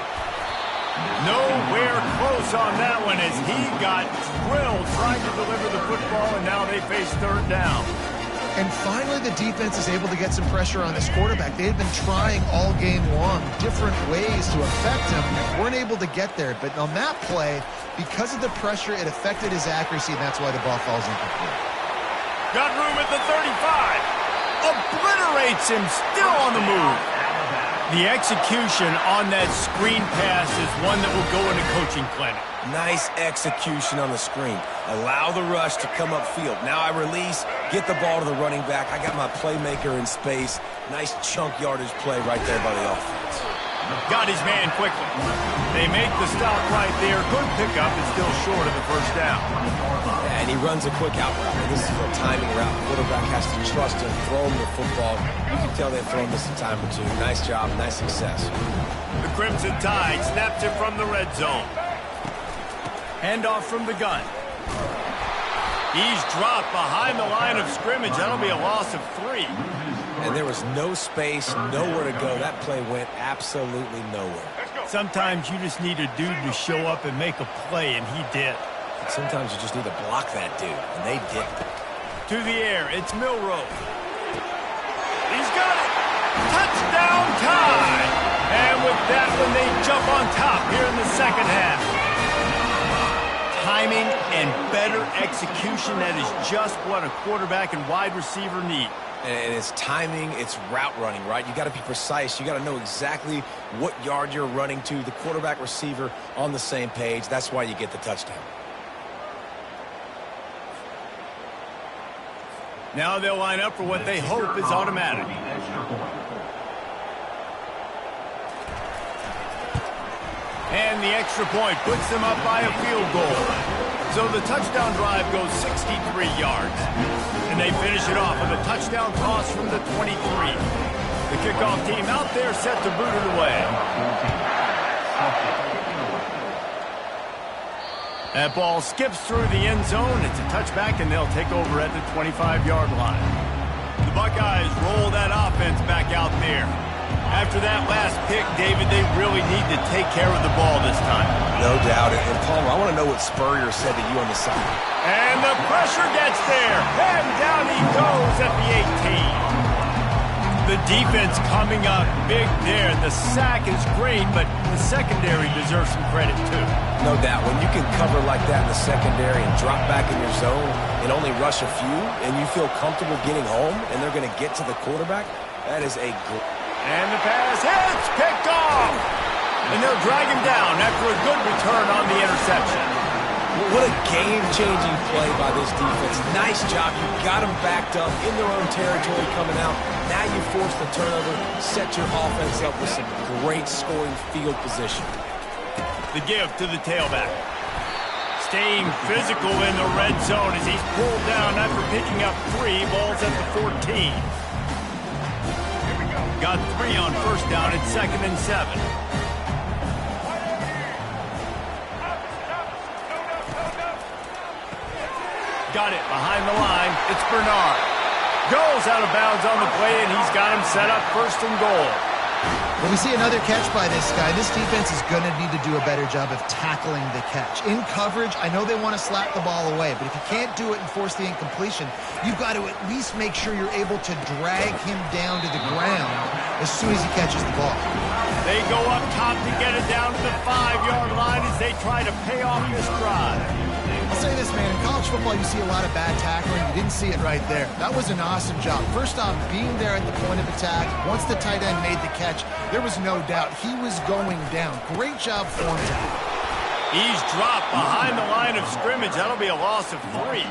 Nowhere close on that one as he got drilled trying to deliver the football, and now they face third down. And finally, the defense is able to get some pressure on this quarterback. They had been trying all game long different ways to affect him. Weren't able to get there. But on that play, because of the pressure, it affected his accuracy, and that's why the ball falls incomplete. Got room at the 35. Obliterates him, still on the move. The execution on that screen pass is one that will go in a coaching clinic. Nice execution on the screen. Allow the rush to come upfield. Now I release, get the ball to the running back. I got my playmaker in space. Nice chunk yardage play right there by the offense. Got his man quickly. They make the stop right there. Good pickup and still short of the first down. Yeah, and he runs a quick out route. This is a timing route. The quarterback has to trust him, throw him the football. You can tell they've thrown this a time or two. Nice job, nice success. The Crimson Tide snaps it from the red zone. Handoff from the gun. He's dropped behind the line of scrimmage. That'll be a loss of 3. And there was no space, nowhere to go. That play went absolutely nowhere. Sometimes you just need a dude to show up and make a play, and he did. And sometimes you just need to block that dude, and they didn't. To the air, it's Milrow. He's got it! Touchdown time! And with that one, they jump on top here in the second half. Timing and better execution, that is just what a quarterback and wide receiver need. And it's timing, it's route running, right? You got to be precise. You got to know exactly what yard you're running to. The quarterback receiver on the same page. That's why you get the touchdown. Now they'll line up for what they hope is automatic. And the extra point puts them up by a field goal. So the touchdown drive goes 63 yards. And they finish it off with a touchdown toss from the 23. The kickoff team out there set to boot it away. That ball skips through the end zone. It's a touchback, and they'll take over at the 25-yard line. The Buckeyes roll that offense back out there. After that last pick, David, they really need to take care of the ball this time. No doubt. And Palmer, I want to know what Spurrier said to you on the side. And the pressure gets there. And down he goes at the 18. The defense coming up big there. The sack is great, but the secondary deserves some credit too. No doubt. When you can cover like that in the secondary and drop back in your zone and only rush a few, and you feel comfortable getting home, and they're going to get to the quarterback, that is a good... And the pass hits, picked off. And they'll drag him down after a good return on the interception. What a game-changing play by this defense. Nice job. You got them backed up in their own territory coming out. Now you force the turnover, set your offense up with some great scoring field position. The give to the tailback. Staying physical in the red zone as he's pulled down after picking up 3 balls at the 14. Got 3 on first down at 2nd and 7. Got it behind the line. It's Bernard. Goes out of bounds on the play, and he's got him set up 1st and goal. When we see another catch by this guy, this defense is going to need to do a better job of tackling the catch. In coverage, I know they want to slap the ball away, but if you can't do it and force the incompletion, you've got to at least make sure you're able to drag him down to the ground as soon as he catches the ball. They go up top to get it down to the 5-yard line as they try to pay off this drive. I'll say this, man, in college football you see a lot of bad tackling. You didn't see it right there. That was an awesome job. First off, being there at the point of attack. Once the tight end made the catch, there was no doubt he was going down. Great job form tackle. He's dropped behind the line of scrimmage. That'll be a loss of 3.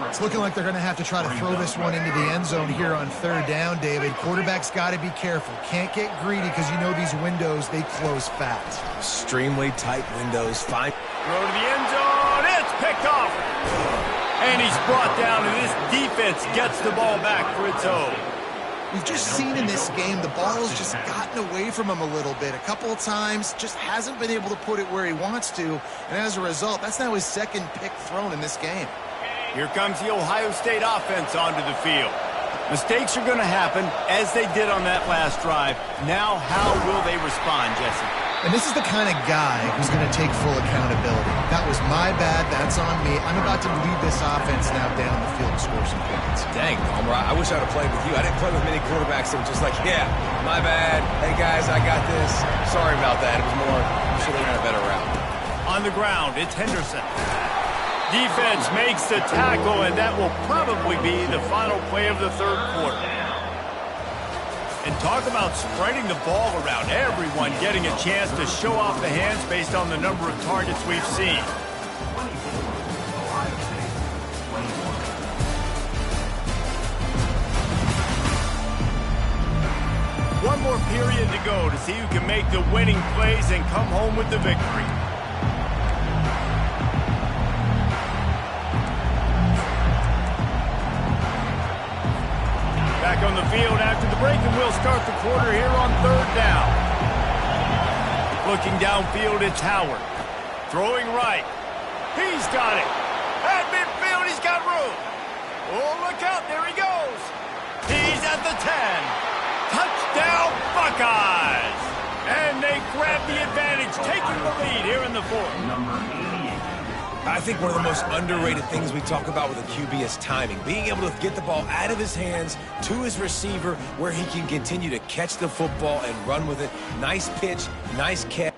It's looking like they're going to have to try to throw this one into the end zone here on 3rd down, David. Quarterback's got to be careful. Can't get greedy because you know these windows, they close fast. Extremely tight windows. Fine. Throw to the end zone. It's picked off. And he's brought down, and this defense gets the ball back for its own. We've just seen in this game the ball's just gotten away from him a little bit. A couple of times, just hasn't been able to put it where he wants to. And as a result, that's now his 2nd pick thrown in this game. Here comes the Ohio State offense onto the field. Mistakes are going to happen, as they did on that last drive. Now, how will they respond, Jesse? And this is the kind of guy who's going to take full accountability. That was my bad. That's on me. I'm about to lead this offense now down the field and score some points. Dang, Homer, I wish I would have played with you. I didn't play with many quarterbacks that were just like, yeah, my bad. Hey, guys, I got this. Sorry about that. It was more, you should have ran a better route. On the ground, it's Henderson. Defense makes the tackle, and that will probably be the final play of the 3rd quarter. And talk about spreading the ball around. Everyone getting a chance to show off the hands based on the number of targets we've seen. One more period to go to see who can make the winning plays and come home with the victory. Back on the field after the break, and we'll start the quarter here on 3rd down. Looking downfield, it's Howard. Throwing right. He's got it. At midfield, he's got room. Oh, look out. There he goes. He's at the 10. Touchdown, Buckeyes. And they grab the advantage, taking the lead here in the 4th. I think one of the most underrated things we talk about with a QB is timing. Being able to get the ball out of his hands to his receiver where he can continue to catch the football and run with it. Nice pitch, nice catch.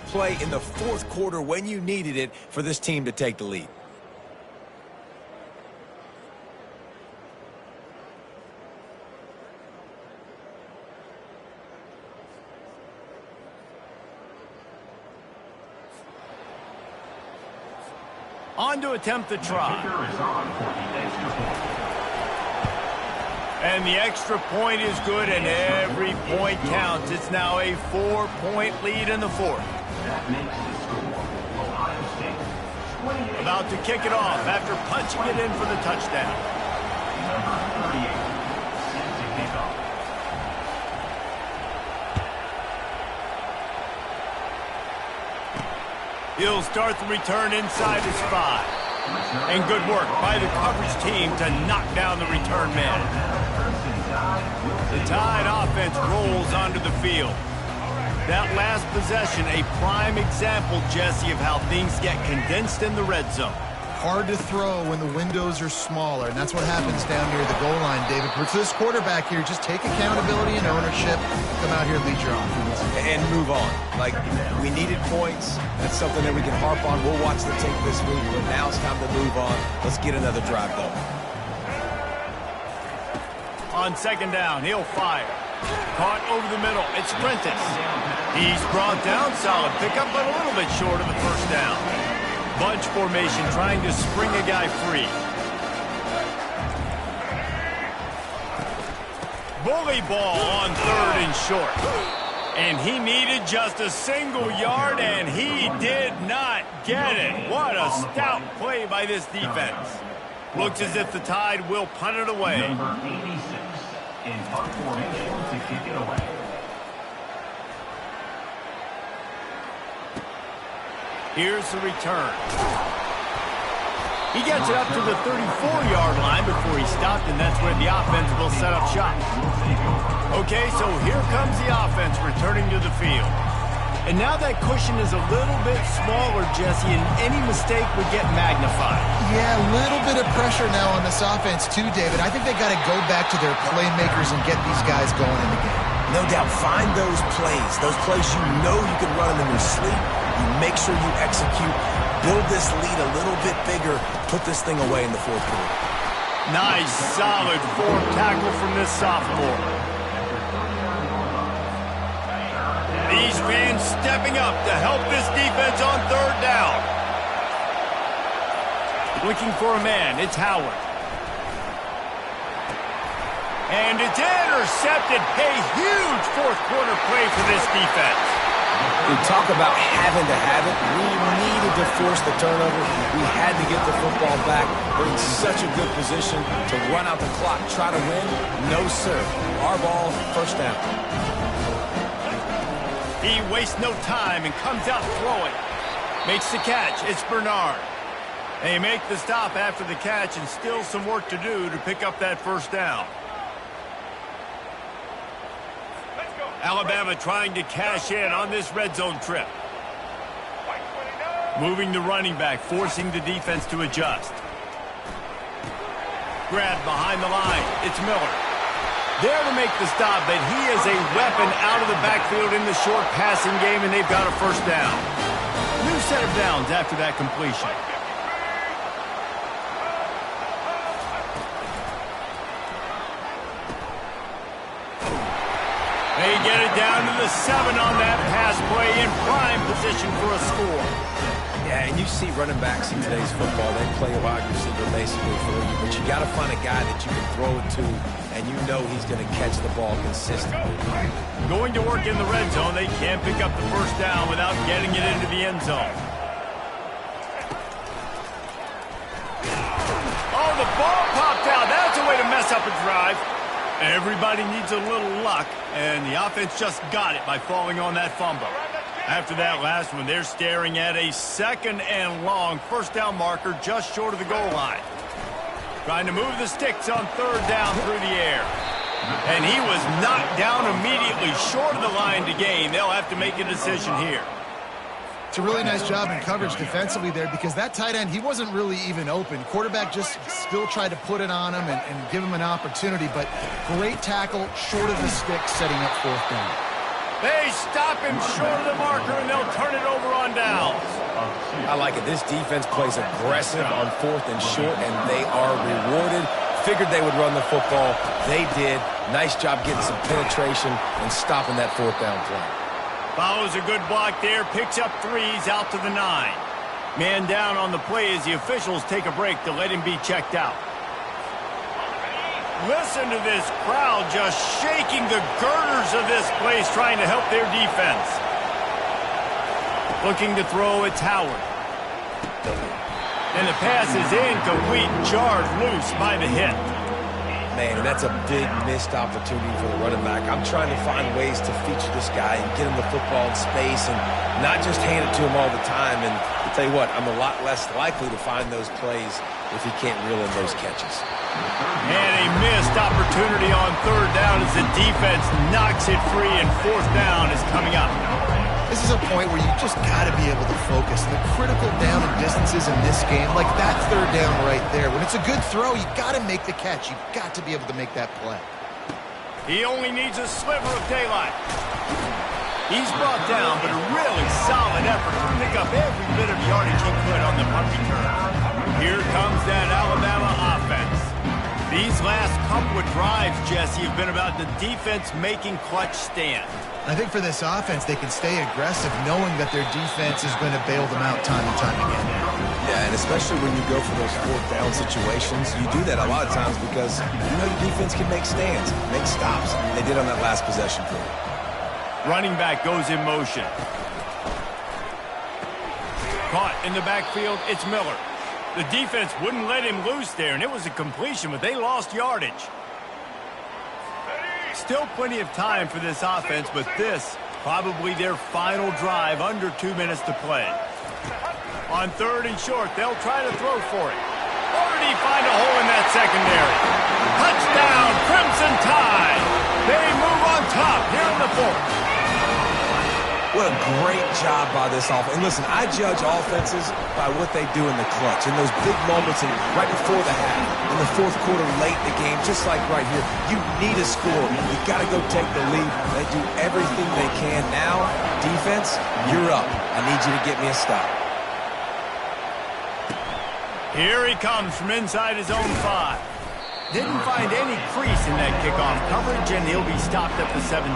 Play in the fourth quarter when you needed it for this team to take the lead. On to attempt the try. And the extra point is good, and every point counts. It's now a 4-point lead in the fourth. About to kick it off after punching it in for the touchdown. He'll start the return inside his 5. And good work by the coverage team to knock down the return man. The Tide offense rolls onto the field. That last possession, a prime example, Jesse, of how things get condensed in the red zone. Hard to throw when the windows are smaller, and that's what happens down near the goal line, David. For this quarterback here, just take accountability and ownership. Come out here and lead your offense. And move on. Like, we needed points. That's something that we can harp on. We'll watch the tape this week, but now it's time to move on. Let's get another drive going. On second down, he'll fire. Caught over the middle. It's Prentice. He's brought down. Solid pickup, but a little bit short of the first down. Bunch formation trying to spring a guy free. Bully ball on third and short. And he needed just a single yard, and he did not get it. What a stout play by this defense. Looks as if the Tide will punt it away. Number 86 in punt formation to kick it away. Here's the return. He gets it up to the 34-yard line before he stopped, and that's where the offense will set up shop. Okay, so here comes the offense returning to the field. And now that cushion is a little bit smaller, Jesse, and any mistake would get magnified. Yeah, a little bit of pressure now on this offense too, David. I think they got to go back to their playmakers and get these guys going in the game. No doubt, find those plays you know you can run them in your sleep. You make sure you execute, build this lead a little bit bigger, put this thing away in the fourth quarter. Nice, solid form tackle from this sophomore. These fans stepping up to help this defense on third down. Looking for a man, it's Howard. And it's intercepted. A huge fourth quarter play for this defense. We talk about having to have it. We needed to force the turnover. We had to get the football back. We're in such a good position to run out the clock, try to win. No, sir. Our ball, first down. He wastes no time and comes out throwing. Makes the catch. It's Bernard. They make the stop after the catch, and still some work to do to pick up that first down. Alabama trying to cash in on this red zone trip. Moving the running back, forcing the defense to adjust. Grabbed behind the line. It's Miller. There to make the stop, but he is a weapon out of the backfield in the short passing game, and they've got a first down. New set of downs after that completion. They get it down to the 7 on that pass play, in prime position for a score. Yeah, and you see running backs in today's football, they play a wide receiver basically for you, but you got to find a guy that you can throw it to, and you know he's going to catch the ball consistently. Going to work in the red zone, they can't pick up the first down without getting it into the end zone. Oh, the ball popped out. That's a way to mess up a drive. Everybody needs a little luck, and the offense just got it by falling on that fumble. After that last one, they're staring at a 2nd and long first down marker just short of the goal line. Trying to move the sticks on third down through the air. And he was knocked down immediately short of the line to gain. They'll have to make a decision here. It's a really nice job in coverage defensively there, because that tight end, he wasn't really even open. Quarterback just still tried to put it on him and give him an opportunity, but great tackle short of the stick, setting up fourth down. They stop him short of the marker, and they'll turn it over on downs. I like it. This defense plays aggressive on 4th and short, and they are rewarded. Figured they would run the football. They did. Nice job getting some penetration and stopping that 4th down play. Follows a good block there. Picks up 3s out to the 9. Man down on the play as the officials take a break to let him be checked out. Listen to this crowd just shaking the girders of this place trying to help their defense. Looking to throw, it's Howard. And the pass is incomplete, jarred loose by the hit. Man, that's a big missed opportunity for the running back. I'm trying to find ways to feature this guy and get him the football in space and not just hand it to him all the time. And I'll tell you what, I'm a lot less likely to find those plays if he can't reel in those catches. And a missed opportunity on 3rd down as the defense knocks it free, and 4th down is coming up. This is a point where you just got to be able to focus. And the critical down and distances in this game, like that 3rd down right there. When it's a good throw, you got to make the catch. You've got to be able to make that play. He only needs a sliver of daylight. He's brought down, but a really solid effort to pick up every bit of yardage he could on the punt return. Here comes that Alabama offense. These last couple of drives, Jesse, have been about the defense making clutch stand. I think for this offense, they can stay aggressive knowing that their defense is going to bail them out time and time again. Yeah, and especially when you go for those 4th down situations, you do that a lot of times because you know your defense can make stands, make stops. They did on that last possession for you. Running back goes in motion. Caught in the backfield, it's Miller. The defense wouldn't let him loose there, and it was a completion, but they lost yardage. Still plenty of time for this offense, but this probably their final drive, under 2 minutes to play. On 3rd and short, they'll try to throw for it. Or did he find a hole in that secondary? Touchdown, Crimson Tide! They move on top here in the 4th. What a great job by this offense. And listen, I judge offenses by what they do in the clutch. In those big moments and right before the half, in the 4th quarter, late in the game, just like right here, you need a score. You got to go take the lead. They do everything they can. Now, defense, you're up. I need you to get me a stop. Here he comes from inside his own 5. Didn't find any crease in that kickoff coverage, and he'll be stopped at the 17.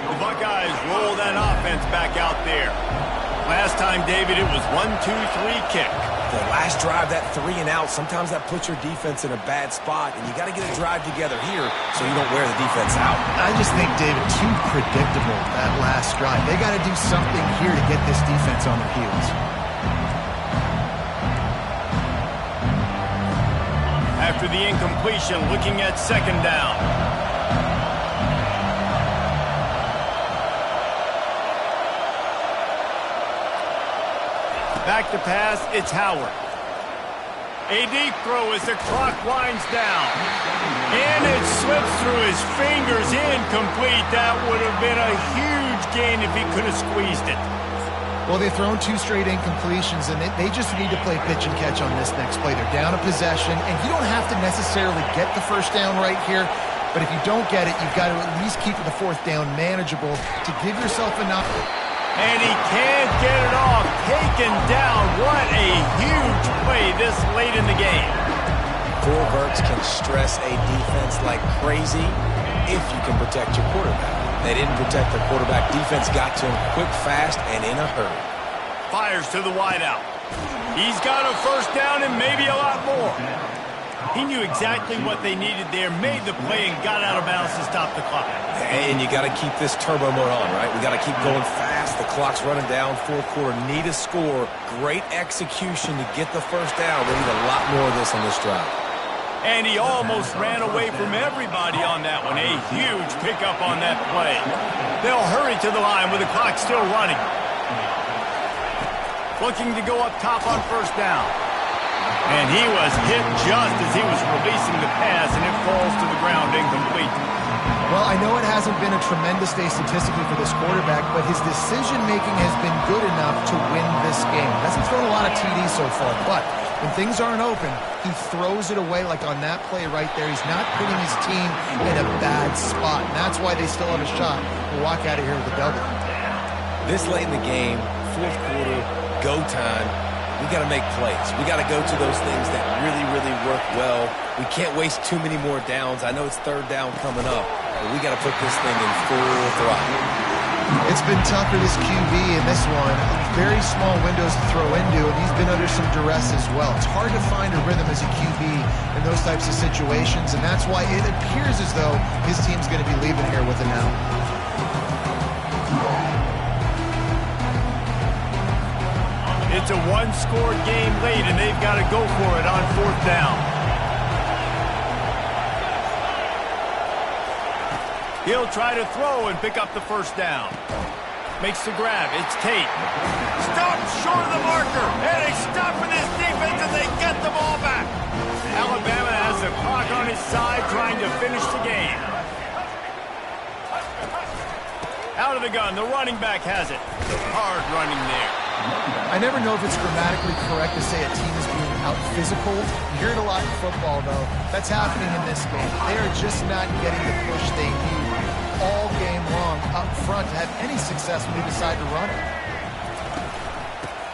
The Buckeyes roll that offense back out there. Last time, David, it was 1-2-3 kick. The last drive, that 3 and out, sometimes that puts your defense in a bad spot, and you got to get a drive together here so you don't wear the defense out. I just think, David, too predictable, that last drive. They got to do something here to get this defense on their heels. After the incompletion, looking at 2nd down. Back to pass, it's Howard. A deep throw as the clock winds down. And it slips through his fingers, incomplete. That would have been a huge gain if he could have squeezed it. Well, they've thrown 2 straight incompletions, and they just need to play pitch and catch on this next play. They're down a possession, and you don't have to necessarily get the 1st down right here, but if you don't get it, you've got to at least keep the 4th down manageable to give yourself enough. And he can't get it off. Taken down. What a huge play this late in the game. Fullbacks can stress a defense like crazy if you can protect your quarterback. They didn't protect their quarterback. Defense got to him quick, fast, and in a hurry. Fires to the wideout. He's got a 1st down and maybe a lot more. He knew exactly what they needed there, made the play, and got out of bounds to stop the clock. And you got to keep this turbo mode on, right? We got to keep going fast. The clock's running down. 4th quarter, need a score. Great execution to get the 1st down. We need a lot more of this on this drive. And he almost ran away from everybody on that one. A huge pickup on that play. They'll hurry to the line with the clock still running. Looking to go up top on 1st down. And he was hit just as he was releasing the pass, and it falls to the ground incomplete. Well, I know it hasn't been a tremendous day statistically for this quarterback, but his decision-making has been good enough to win this game. He hasn't thrown a lot of TDs so far, but when things aren't open, he throws it away like on that play right there. He's not putting his team in a bad spot, and that's why they still have a shot to walk out of here with a double. This late in the game, fourth quarter, go time, we got to make plays. We got to go to those things that really, really work well. We can't waste too many more downs. I know it's third down coming up, but we got to put this thing in full throttle. It's been tough for this QB in this one. Very small windows to throw into, and he's been under some duress as well. It's hard to find a rhythm as a QB in those types of situations, and that's why it appears as though his team's going to be leaving here with an out. It's a one-score game late, and they've got to go for it on fourth down. He'll try to throw and pick up the first down. Makes the grab. It's Tate. Stopped short of the marker. And they stop with this defense, and they get the ball back. Alabama has the clock on his side, trying to finish the game. Out of the gun. The running back has it. Hard running there. I never know if it's grammatically correct to say a team is being out-physical. You hear it a lot in football, though. That's happening in this game. They are just not getting the push they need all game long up front to have any success when they decide to run it.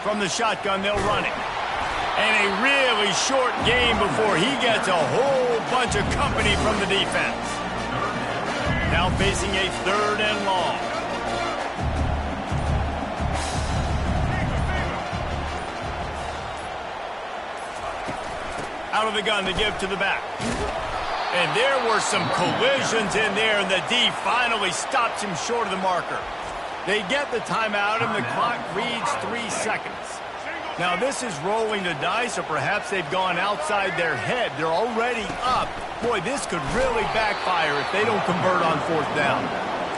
From the shotgun, they'll run it. And a really short game before he gets a whole bunch of company from the defense. Now facing a third and long. Out of the gun to give to the back. And there were some collisions in there, and the D finally stops him short of the marker. They get the timeout, and the clock reads 3 seconds. Now, this is rolling the dice, or perhaps they've gone outside their head. They're already up. Boy, this could really backfire if they don't convert on fourth down.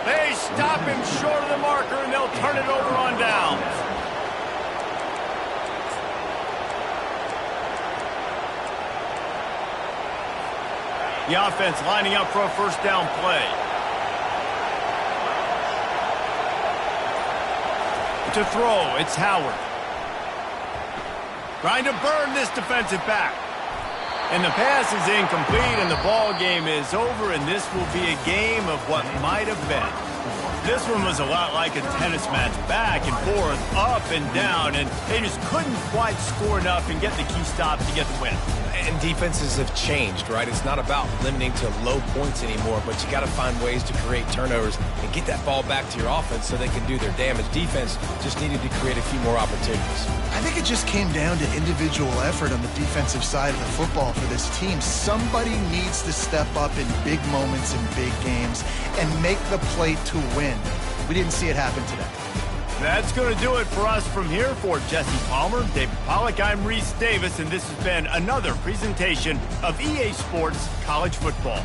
They stop him short of the marker, and they'll turn it over on downs. The offense lining up for a first down play. To throw, it's Howard. Trying to burn this defensive back. And the pass is incomplete, and the ball game is over, and this will be a game of what might have been. This one was a lot like a tennis match, back and forth, up and down, and they just couldn't quite score enough and get the key stop to get the win. And defenses have changed, right? It's not about limiting to low points anymore, but you got to find ways to create turnovers and get that ball back to your offense so they can do their damage. Defense just needed to create a few more opportunities. I think it just came down to individual effort on the defensive side of the football for this team. Somebody needs to step up in big moments in big games and make the play to win. We didn't see it happen today. That's going to do it for us from here. For Jesse Palmer, David Pollack, I'm Reese Davis, and this has been another presentation of EA Sports College Football.